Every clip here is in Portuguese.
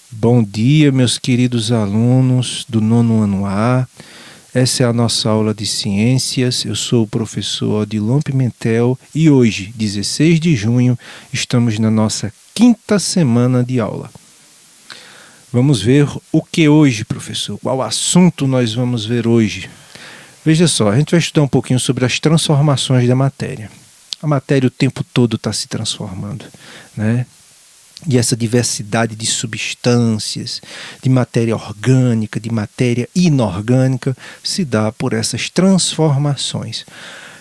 Bom dia, meus queridos alunos do nono ano A. Essa é a nossa aula de ciências. Eu sou o professor Odilon Pimentel e hoje, 16 de junho, estamos na nossa quinta semana de aula. Vamos ver o que hoje, professor? Qual assunto nós vamos ver hoje? Veja só, a gente vai estudar um pouquinho sobre as transformações da matéria. A matéria o tempo todo está se transformando, né? E essa diversidade de substâncias, de matéria orgânica, de matéria inorgânica, se dá por essas transformações.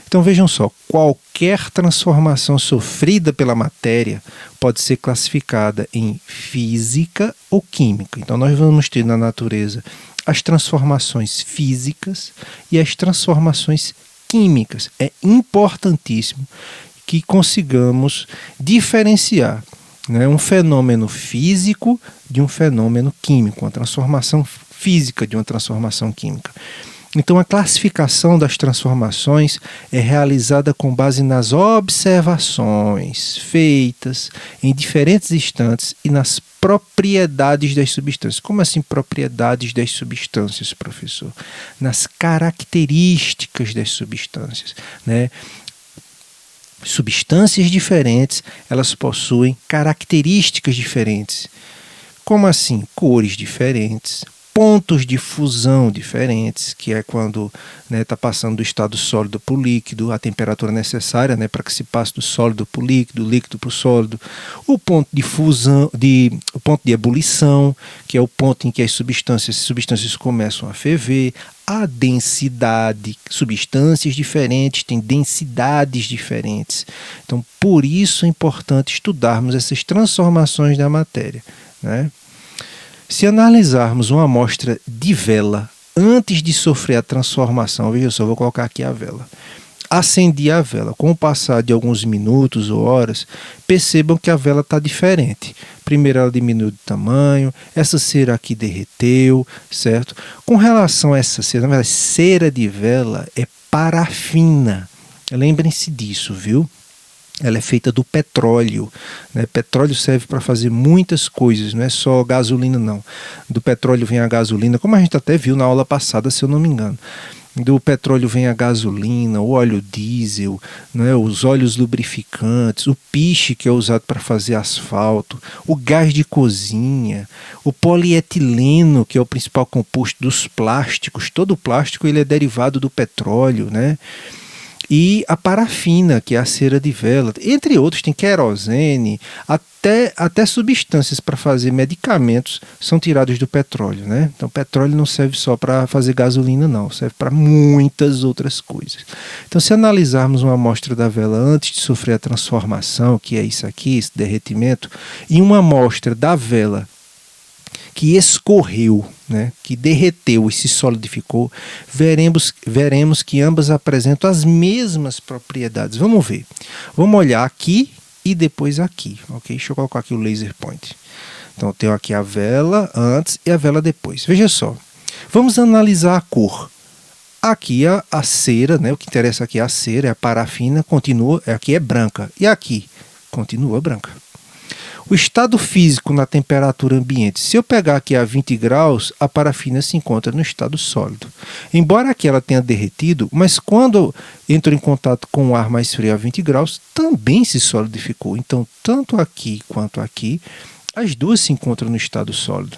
Então vejam só, qualquer transformação sofrida pela matéria pode ser classificada em física ou química. Então nós vamos ter na natureza as transformações físicas e as transformações químicas. É importantíssimo que consigamos diferenciar um fenômeno físico de um fenômeno químico, uma transformação física de uma transformação química. Então, a classificação das transformações é realizada com base nas observações feitas em diferentes instantes e nas propriedades das substâncias. Como assim propriedades das substâncias, professor? Nas características das substâncias, né? Substâncias diferentes, elas possuem características diferentes. Como assim? Cores diferentes, pontos de fusão diferentes, que é quando está passando do estado sólido para o líquido, a temperatura necessária para que se passe do sólido para o líquido para o sólido. O ponto de fusão, o ponto de ebulição, que é o ponto em que as substâncias começam a ferver. A densidade, substâncias diferentes têm densidades diferentes. Então, por isso é importante estudarmos essas transformações da matéria, né? Se analisarmos uma amostra de vela antes de sofrer a transformação, veja só, vou colocar aqui a vela. Acendi a vela. Com o passar de alguns minutos ou horas, percebam que a vela está diferente. Primeiro ela diminuiu de tamanho, essa cera aqui derreteu, certo? Com relação a essa cera, na verdade, cera de vela é parafina. Lembrem-se disso, viu? Ela é feita do petróleo, né? Petróleo serve para fazer muitas coisas, não é só gasolina não. Do petróleo vem a gasolina, como a gente até viu na aula passada, se eu não me engano. Do petróleo vem a gasolina, o óleo diesel, né, os óleos lubrificantes, o piche que é usado para fazer asfalto, o gás de cozinha, o polietileno, que é o principal composto dos plásticos. Todo plástico ele é derivado do petróleo, né? E a parafina, que é a cera de vela, entre outros, tem querosene, até substâncias para fazer medicamentos são tirados do petróleo, né? Então, petróleo não serve só para fazer gasolina, não, serve para muitas outras coisas. Então, se analisarmos uma amostra da vela antes de sofrer a transformação, que é isso aqui, esse derretimento, e uma amostra da vela que escorreu, né, que derreteu e se solidificou, veremos que ambas apresentam as mesmas propriedades. Vamos ver. Vamos olhar aqui e depois aqui. Ok? Deixa eu colocar aqui o laser point. Então, eu tenho aqui a vela antes e a vela depois. Veja só. Vamos analisar a cor. Aqui a cera, né, o que interessa aqui é a cera, é a parafina, continua, aqui é branca. E aqui continua branca. O estado físico na temperatura ambiente. Se eu pegar aqui a 20 graus, a parafina se encontra no estado sólido. Embora aqui ela tenha derretido, mas quando entrou em contato com o ar mais frio a 20 graus, também se solidificou. Então, tanto aqui quanto aqui, as duas se encontram no estado sólido.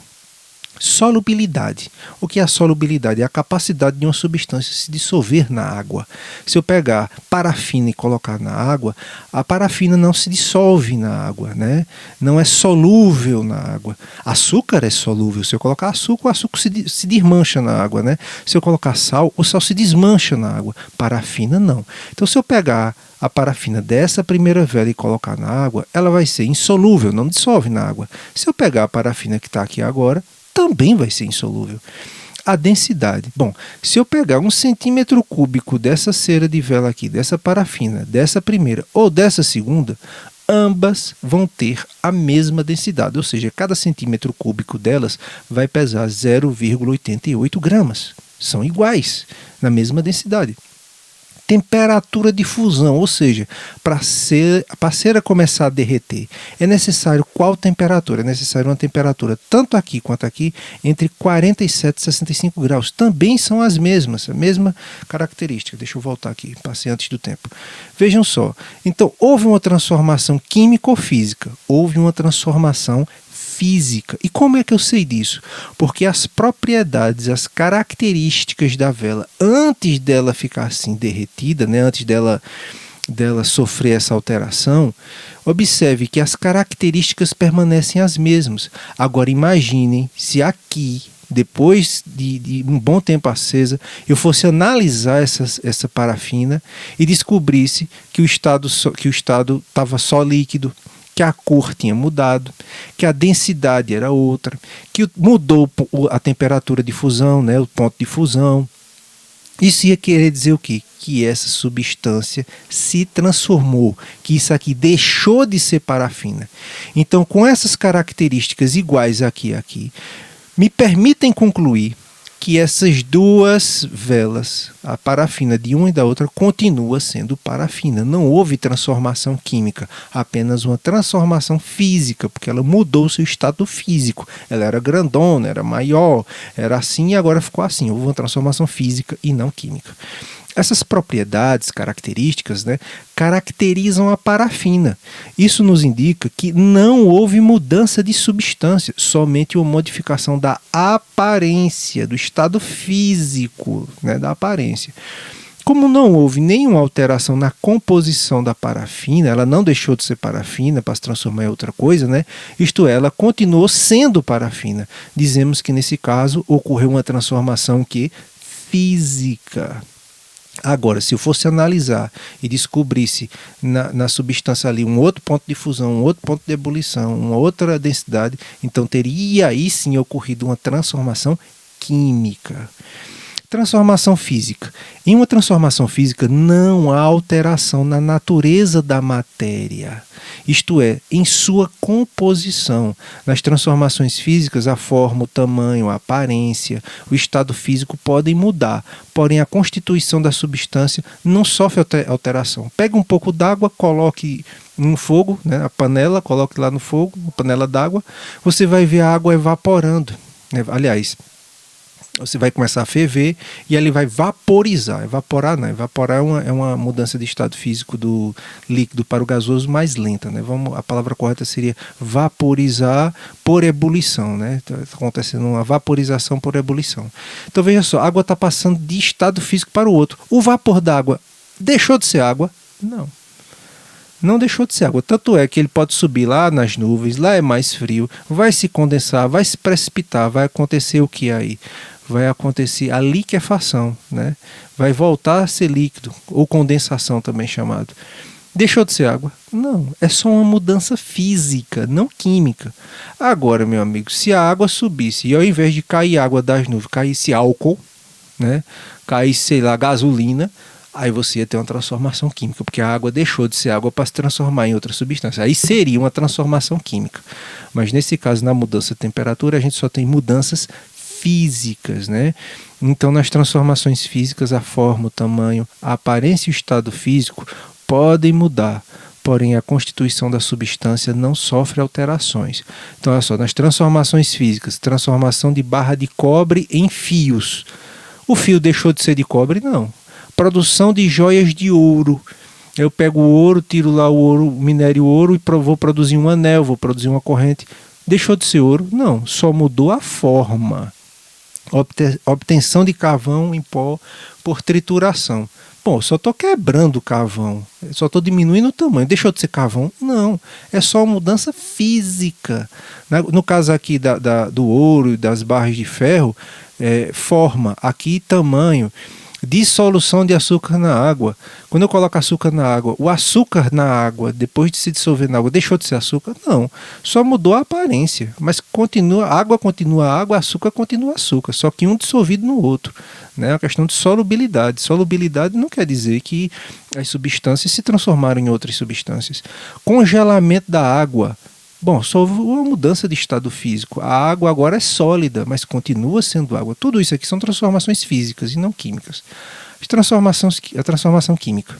Solubilidade. O que é a solubilidade? É a capacidade de uma substância se dissolver na água. Se eu pegar parafina e colocar na água, a parafina não se dissolve na água, né? Não é solúvel na água. Açúcar é solúvel. Se eu colocar açúcar, o açúcar se desmancha na água, né? Se eu colocar sal, o sal se desmancha na água. Parafina não. Então, se eu pegar a parafina dessa primeira vela e colocar na água, ela vai ser insolúvel, não dissolve na água. Se eu pegar a parafina que está aqui agora, também vai ser insolúvel. A densidade. Bom, se eu pegar 1 centímetro cúbico dessa cera de vela aqui, dessa parafina, dessa primeira ou dessa segunda, ambas vão ter a mesma densidade, ou seja, cada centímetro cúbico delas vai pesar 0,88 gramas. São iguais, na mesma densidade. temperatura de fusão, ou seja, para a cera começar a derreter, é necessário qual temperatura? É necessário uma temperatura, tanto aqui quanto aqui, entre 47 e 65 graus. Também são as mesmas, a mesma característica. Deixa eu voltar aqui, passei antes do tempo. Vejam só, então houve uma transformação química ou física? Houve uma transformação física. E como é que eu sei disso? Porque as propriedades, as características da vela, antes dela ficar assim derretida, né, antes dela sofrer essa alteração, observe que as características permanecem as mesmas. Agora imaginem se aqui, depois de um bom tempo acesa, eu fosse analisar essa parafina e descobrisse que o estado estava só líquido, que a cor tinha mudado, que a densidade era outra, que mudou a temperatura de fusão, né, o ponto de fusão. Isso ia querer dizer o quê? Que essa substância se transformou, que isso aqui deixou de ser parafina. Então, com essas características iguais aqui e aqui, me permitem concluir que essas duas velas, a parafina de uma e da outra, continua sendo parafina. Não houve transformação química, apenas uma transformação física, porque ela mudou o seu estado físico. Ela era grandona, era maior, era assim e agora ficou assim. Houve uma transformação física e não química. Essas propriedades, características, né, caracterizam a parafina. Isso nos indica que não houve mudança de substância, somente uma modificação da aparência, do estado físico, né, da aparência. Como não houve nenhuma alteração na composição da parafina, ela não deixou de ser parafina para se transformar em outra coisa, né? Isto é, ela continuou sendo parafina. Dizemos que nesse caso ocorreu uma transformação física. Agora, se eu fosse analisar e descobrisse na substância ali um outro ponto de fusão, um outro ponto de ebulição, uma outra densidade, então teria aí sim ocorrido uma transformação química. Transformação física. Em uma transformação física não há alteração na natureza da matéria, isto é, em sua composição. Nas transformações físicas, a forma, o tamanho, a aparência, o estado físico podem mudar, porém a constituição da substância não sofre alteração. Pega um pouco d'água, coloque no fogo, né, a panela, coloque lá no fogo, uma panela d'água, você vai ver a água evaporando. Aliás, você vai começar a ferver e ele vai vaporizar. Evaporar é uma mudança de estado físico do líquido para o gasoso mais lenta, né? A palavra correta seria vaporizar por ebulição, né? Está acontecendo uma vaporização por ebulição. Então veja só, a água está passando de estado físico para o outro. O vapor d'água deixou de ser água? Não. Não deixou de ser água. Tanto é que ele pode subir lá nas nuvens, lá é mais frio, vai se condensar, vai se precipitar, vai acontecer o que aí? Vai acontecer a liquefação, né? Vai voltar a ser líquido, ou condensação também chamado. Deixou de ser água? Não, é só uma mudança física, não química. Agora, meu amigo, se a água subisse e ao invés de cair água das nuvens, caísse álcool, né? Caísse, sei lá, gasolina, aí você ia ter uma transformação química, porque a água deixou de ser água para se transformar em outra substância. Aí seria uma transformação química. Mas nesse caso, na mudança de temperatura, a gente só tem mudanças físicas, né? Então, nas transformações físicas, a forma, o tamanho, a aparência e o estado físico podem mudar, porém a constituição da substância não sofre alterações. Então, olha só, nas transformações físicas, transformação de barra de cobre em fios. O fio deixou de ser de cobre? Não. Produção de joias de ouro. Eu pego o ouro, tiro lá o ouro, o minério ouro e vou produzir um anel, vou produzir uma corrente. Deixou de ser ouro? Não, só mudou a forma. Obtenção de carvão em pó por trituração. Bom, só estou quebrando o carvão, só estou diminuindo o tamanho. Deixou de ser carvão? Não, é só uma mudança física. No caso aqui do ouro e das barras de ferro, forma, aqui tamanho. Dissolução de açúcar na água. Quando eu coloco açúcar na água, o açúcar na água, depois de se dissolver na água, deixou de ser açúcar? Não, só mudou a aparência, mas continua, a água continua água, açúcar continua açúcar, só que um dissolvido no outro, né? É uma questão de solubilidade. Solubilidade não quer dizer que as substâncias se transformaram em outras substâncias. Congelamento da água. Bom, só houve uma mudança de estado físico. A água agora é sólida, mas continua sendo água. Tudo isso aqui são transformações físicas e não químicas. A transformação química.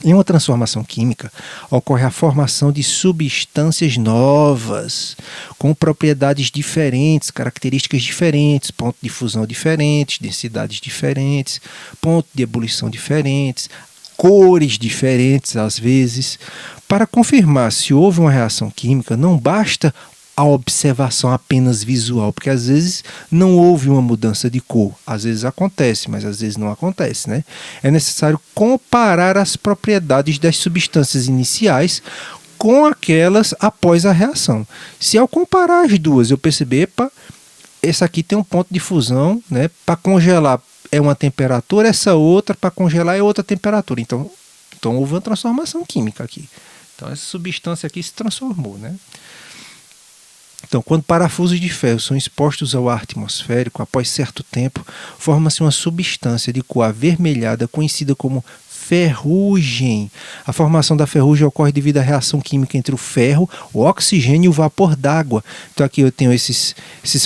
Em uma transformação química, ocorre a formação de substâncias novas, com propriedades diferentes, características diferentes, ponto de fusão diferentes, densidades diferentes, ponto de ebulição diferentes, cores diferentes às vezes. Para confirmar se houve uma reação química, não basta a observação apenas visual, porque às vezes não houve uma mudança de cor. Às vezes acontece, mas às vezes não acontece, né? É necessário comparar as propriedades das substâncias iniciais com aquelas após a reação. Se ao comparar as duas eu perceber, epa, essa aqui tem um ponto de fusão, né? Para congelar é uma temperatura, essa outra para congelar é outra temperatura. Então houve uma transformação química aqui. Então essa substância aqui se transformou, né? Então, quando parafusos de ferro são expostos ao ar atmosférico, após certo tempo, forma-se uma substância de cor avermelhada conhecida como ferrugem. A formação da ferrugem ocorre devido à reação química entre o ferro, o oxigênio e o vapor d'água. Então aqui eu tenho esses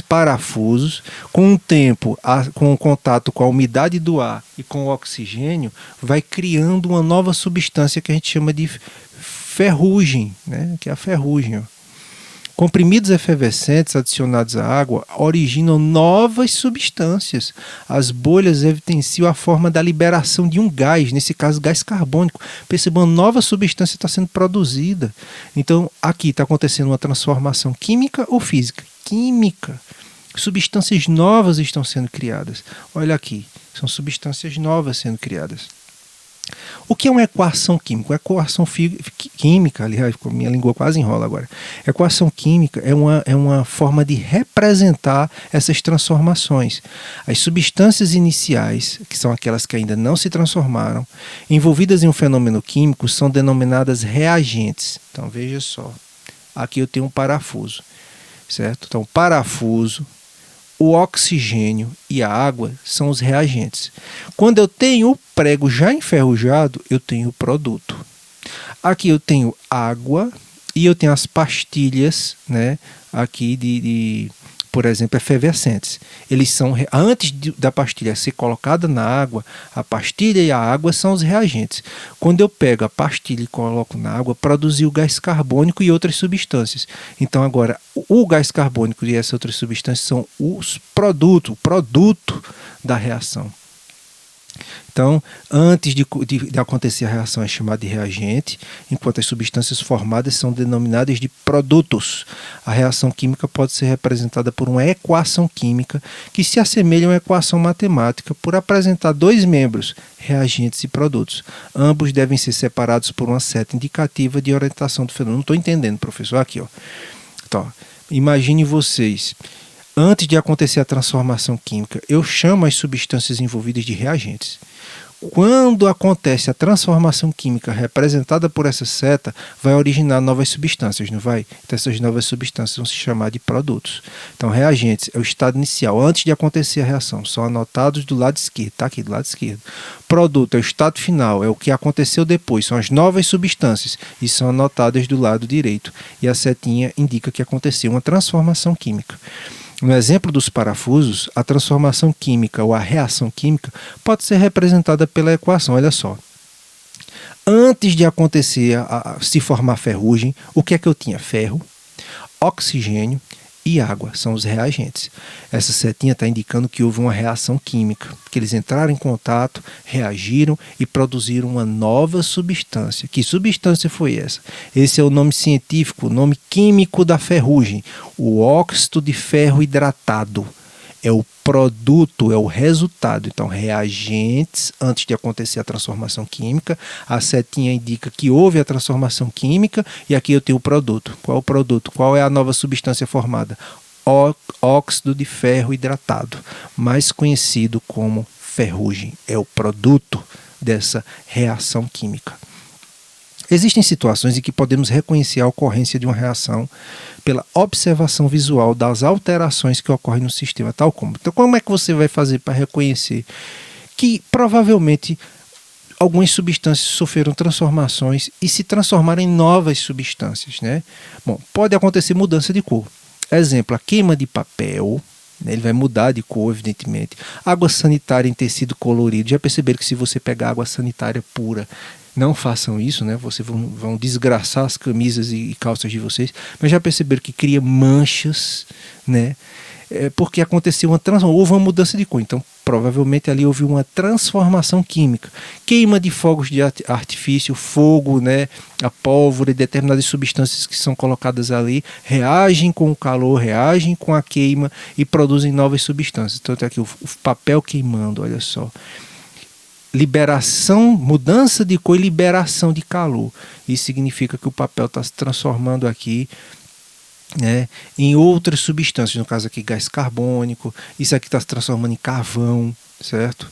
parafusos. Com o tempo, com o contato com a umidade do ar e com o oxigênio, vai criando uma nova substância que a gente chama de ferrugem, né? Que é a ferrugem, ó. Comprimidos efervescentes adicionados à água originam novas substâncias. As bolhas evidenciam a forma da liberação de um gás, nesse caso gás carbônico. Percebam, uma nova substância está sendo produzida. Então aqui está acontecendo uma transformação química ou física? Química. Substâncias novas estão sendo criadas. Olha aqui, são substâncias novas sendo criadas. O que é uma equação química? Uma equação química, aliás, minha língua quase enrola agora. Equação química é uma forma de representar essas transformações. As substâncias iniciais, que são aquelas que ainda não se transformaram, envolvidas em um fenômeno químico, são denominadas reagentes. Então veja só, aqui eu tenho um parafuso, certo? Então parafuso, o oxigênio e a água são os reagentes. Quando eu tenho o prego já enferrujado, eu tenho o produto. Aqui eu tenho água e eu tenho as pastilhas, né, aqui por exemplo, efervescentes. Eles são, antes da pastilha ser colocada na água, a pastilha e a água são os reagentes. Quando eu pego a pastilha e coloco na água, produziu gás carbônico e outras substâncias. Então agora, o gás carbônico e essas outras substâncias são os produtos, o produto da reação. Então, antes de acontecer a reação é chamada de reagente, enquanto as substâncias formadas são denominadas de produtos. A reação química pode ser representada por uma equação química que se assemelha a uma equação matemática por apresentar dois membros, reagentes e produtos. Ambos devem ser separados por uma seta indicativa de orientação do fenômeno. Não estou entendendo, professor. Aqui, ó. Então, imagine vocês. Antes de acontecer a transformação química, eu chamo as substâncias envolvidas de reagentes. Quando acontece a transformação química representada por essa seta, vai originar novas substâncias, não vai? Então essas novas substâncias vão se chamar de produtos. Então reagentes é o estado inicial, antes de acontecer a reação, são anotados do lado esquerdo, está aqui do lado esquerdo. Produto é o estado final, é o que aconteceu depois, são as novas substâncias e são anotadas do lado direito. E a setinha indica que aconteceu uma transformação química. No exemplo dos parafusos, a transformação química ou a reação química pode ser representada pela equação. Olha só. Antes de acontecer se formar ferrugem, o que é que eu tinha? Ferro, oxigênio e água, são os reagentes. Essa setinha está indicando que houve uma reação química, que eles entraram em contato, reagiram e produziram uma nova substância. Que substância foi essa? Esse é o nome científico, o nome químico da ferrugem, o óxido de ferro hidratado. É o produto, é o resultado. Então, reagentes, antes de acontecer a transformação química, a setinha indica que houve a transformação química e aqui eu tenho o produto. Qual é o produto? Qual é a nova substância formada? Óxido de ferro hidratado, mais conhecido como ferrugem. É o produto dessa reação química. Existem situações em que podemos reconhecer a ocorrência de uma reação pela observação visual das alterações que ocorrem no sistema, tal como. Então, como é que você vai fazer para reconhecer que provavelmente algumas substâncias sofreram transformações e se transformaram em novas substâncias, né? Bom, pode acontecer mudança de cor. Exemplo, a queima de papel, né? Ele vai mudar de cor, evidentemente. Água sanitária em tecido colorido. Já perceberam que se você pegar água sanitária pura, não façam isso, né? Vocês vão desgraçar as camisas e calças de vocês. Mas já perceberam que cria manchas, né? Porque aconteceu houve uma mudança de cor. Então, provavelmente ali houve uma transformação química. Queima de fogos de artifício, fogo, né? A pólvora e determinadas substâncias que são colocadas ali reagem com o calor, reagem com a queima e produzem novas substâncias. Então, tem aqui o papel queimando, olha só. Liberação, mudança de cor e liberação de calor. Isso significa que o papel está se transformando aqui, né, em outras substâncias, no caso aqui gás carbônico, isso aqui está se transformando em carvão, certo?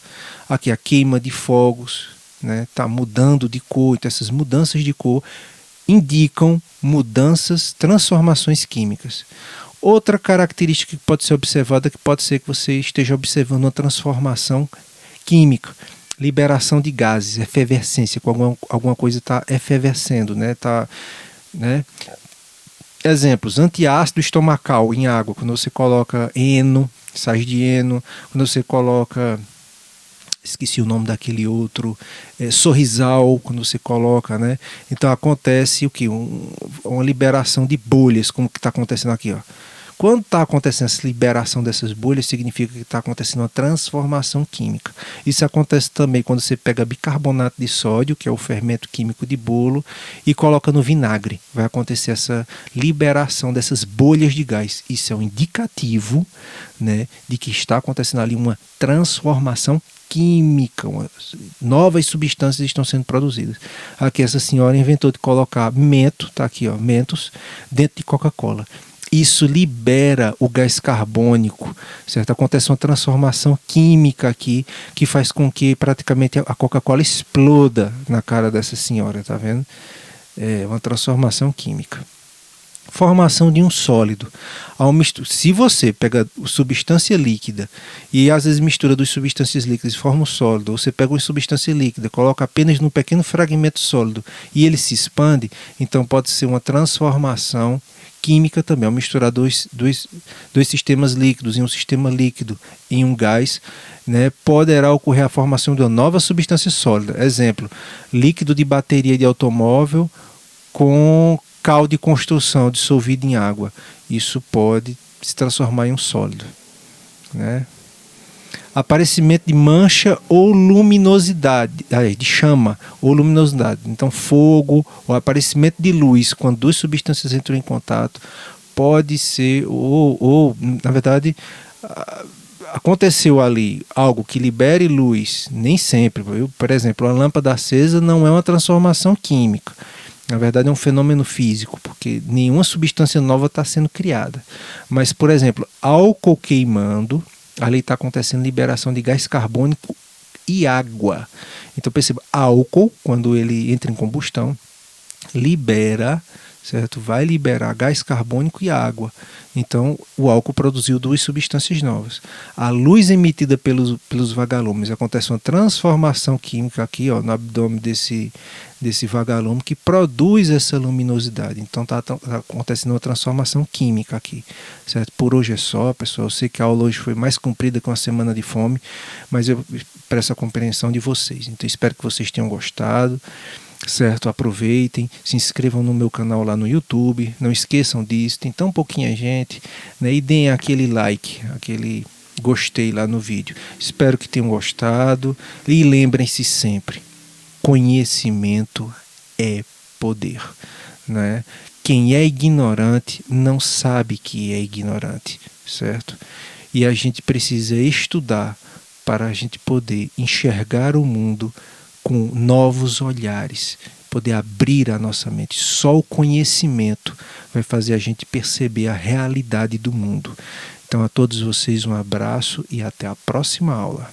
Aqui a queima de fogos, né, está mudando de cor. Então essas mudanças de cor indicam mudanças, transformações químicas. Outra característica que pode ser observada, que pode ser que você esteja observando uma transformação química, liberação de gases, efervescência, com alguma coisa está efervescendo, né, né? Exemplos: antiácido estomacal em água, quando você coloca eno, sais de eno, quando você coloca, esqueci o nome daquele outro, sorrisal, quando você coloca, né? Então acontece o que? Uma liberação de bolhas, como que está acontecendo aqui, ó. Quando está acontecendo essa liberação dessas bolhas, significa que está acontecendo uma transformação química. Isso acontece também quando você pega bicarbonato de sódio, que é o fermento químico de bolo, e coloca no vinagre. Vai acontecer essa liberação dessas bolhas de gás. Isso é um indicativo, né, de que está acontecendo ali uma transformação química, novas substâncias estão sendo produzidas. Aqui essa senhora inventou de colocar mento, tá aqui, ó, mentos, dentro de Coca-Cola. Isso libera o gás carbônico, certo? Acontece uma transformação química aqui que faz com que praticamente a Coca-Cola exploda na cara dessa senhora, tá vendo? É uma transformação química. Formação de um sólido. Se você pega substância líquida e às vezes mistura duas substâncias líquidas e forma um sólido, ou você pega uma substância líquida, coloca apenas num pequeno fragmento sólido e ele se expande, então pode ser uma transformação química também. Ao misturar dois sistemas líquidos em um sistema líquido em um gás, né, poderá ocorrer a formação de uma nova substância sólida. Exemplo: líquido de bateria de automóvel com cal de construção dissolvido em água. Isso pode se transformar em um sólido, né? Aparecimento de mancha ou luminosidade, de chama ou luminosidade. Então, fogo ou aparecimento de luz, quando duas substâncias entram em contato, pode ser, ou na verdade, aconteceu ali algo que libere luz, nem sempre. Por exemplo, a lâmpada acesa não é uma transformação química. Na verdade é um fenômeno físico, porque nenhuma substância nova está sendo criada. Mas, por exemplo, álcool queimando, ali está acontecendo liberação de gás carbônico e água. Então perceba, álcool, quando ele entra em combustão, libera, certo? Vai liberar gás carbônico e água. Então o álcool produziu duas substâncias novas. A luz emitida pelos vagalumes, acontece uma transformação química aqui, ó, no abdômen desse vagalume, que produz essa luminosidade. Então está acontecendo uma transformação química aqui, certo? Por hoje é só, pessoal. Eu sei que a aula hoje foi mais comprida que uma semana de fome, mas eu peço a compreensão de vocês. Então espero que vocês tenham gostado, certo? Aproveitem, se inscrevam no meu canal lá no YouTube, não esqueçam disso, tem tão pouquinha gente, né? E deem aquele like, aquele gostei lá no vídeo. Espero que tenham gostado e lembrem-se sempre: conhecimento é poder, né? Quem é ignorante não sabe que é ignorante, certo? E a gente precisa estudar para a gente poder enxergar o mundo com novos olhares, poder abrir a nossa mente. Só o conhecimento vai fazer a gente perceber a realidade do mundo. Então, a todos vocês um abraço e até a próxima aula.